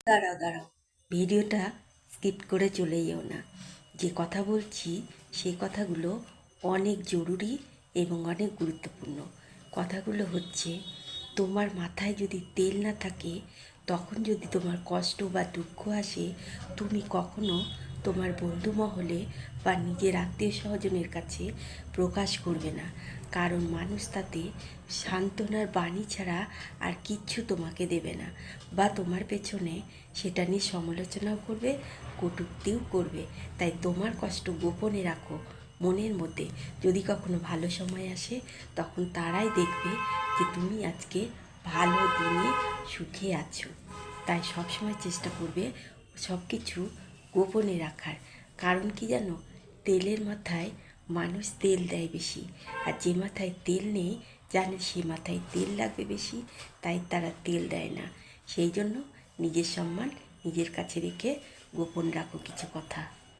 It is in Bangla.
দাঁড়াও দাঁড়াও, ভিডিওটা স্কিপ করে চলে যেও না। যে কথা বলছি সেই কথাগুলো অনেক জরুরি এবং অনেক গুরুত্বপূর্ণ। কথাগুলো হচ্ছে, তোমার মাথায় যদি তেল না থাকে, তখন যদি তোমার কষ্ট বা দুঃখ আসে, তুমি কখনো তোমার বন্ধু মহলে বা নিজের আত্মীয় স্বজনের কাছে প্রকাশ করবে না। কারণ মানুষ তাতে সান্ত্বনার বাণী ছাড়া আর কিচ্ছু তোমাকে দেবে না, বা তোমার পেছনে সেটা নিয়ে সমালোচনাও করবে, কটূক্তিও করবে। তাই তোমার কষ্ট গোপনে রাখো মনের মধ্যে। যদি কখনো ভালো সময় আসে, তখন তারাই দেখবে যে তুমি আজকে ভালো দিনে সুখে আছো। তাই সবসময় চেষ্টা করবে সব কিছু গোপনে রাখার। কারণ কি জানো, তেলের মাথায় মানুষ তেল দেয় বেশি, আর যে মাথায় তেল নেই জানে সে মাথায় তেল লাগবে বেশি, তাই তারা তেল দেয় না। সেই জন্য নিজের সম্মান নিজের কাছে রেখে গোপন রাখো কিছু কথা।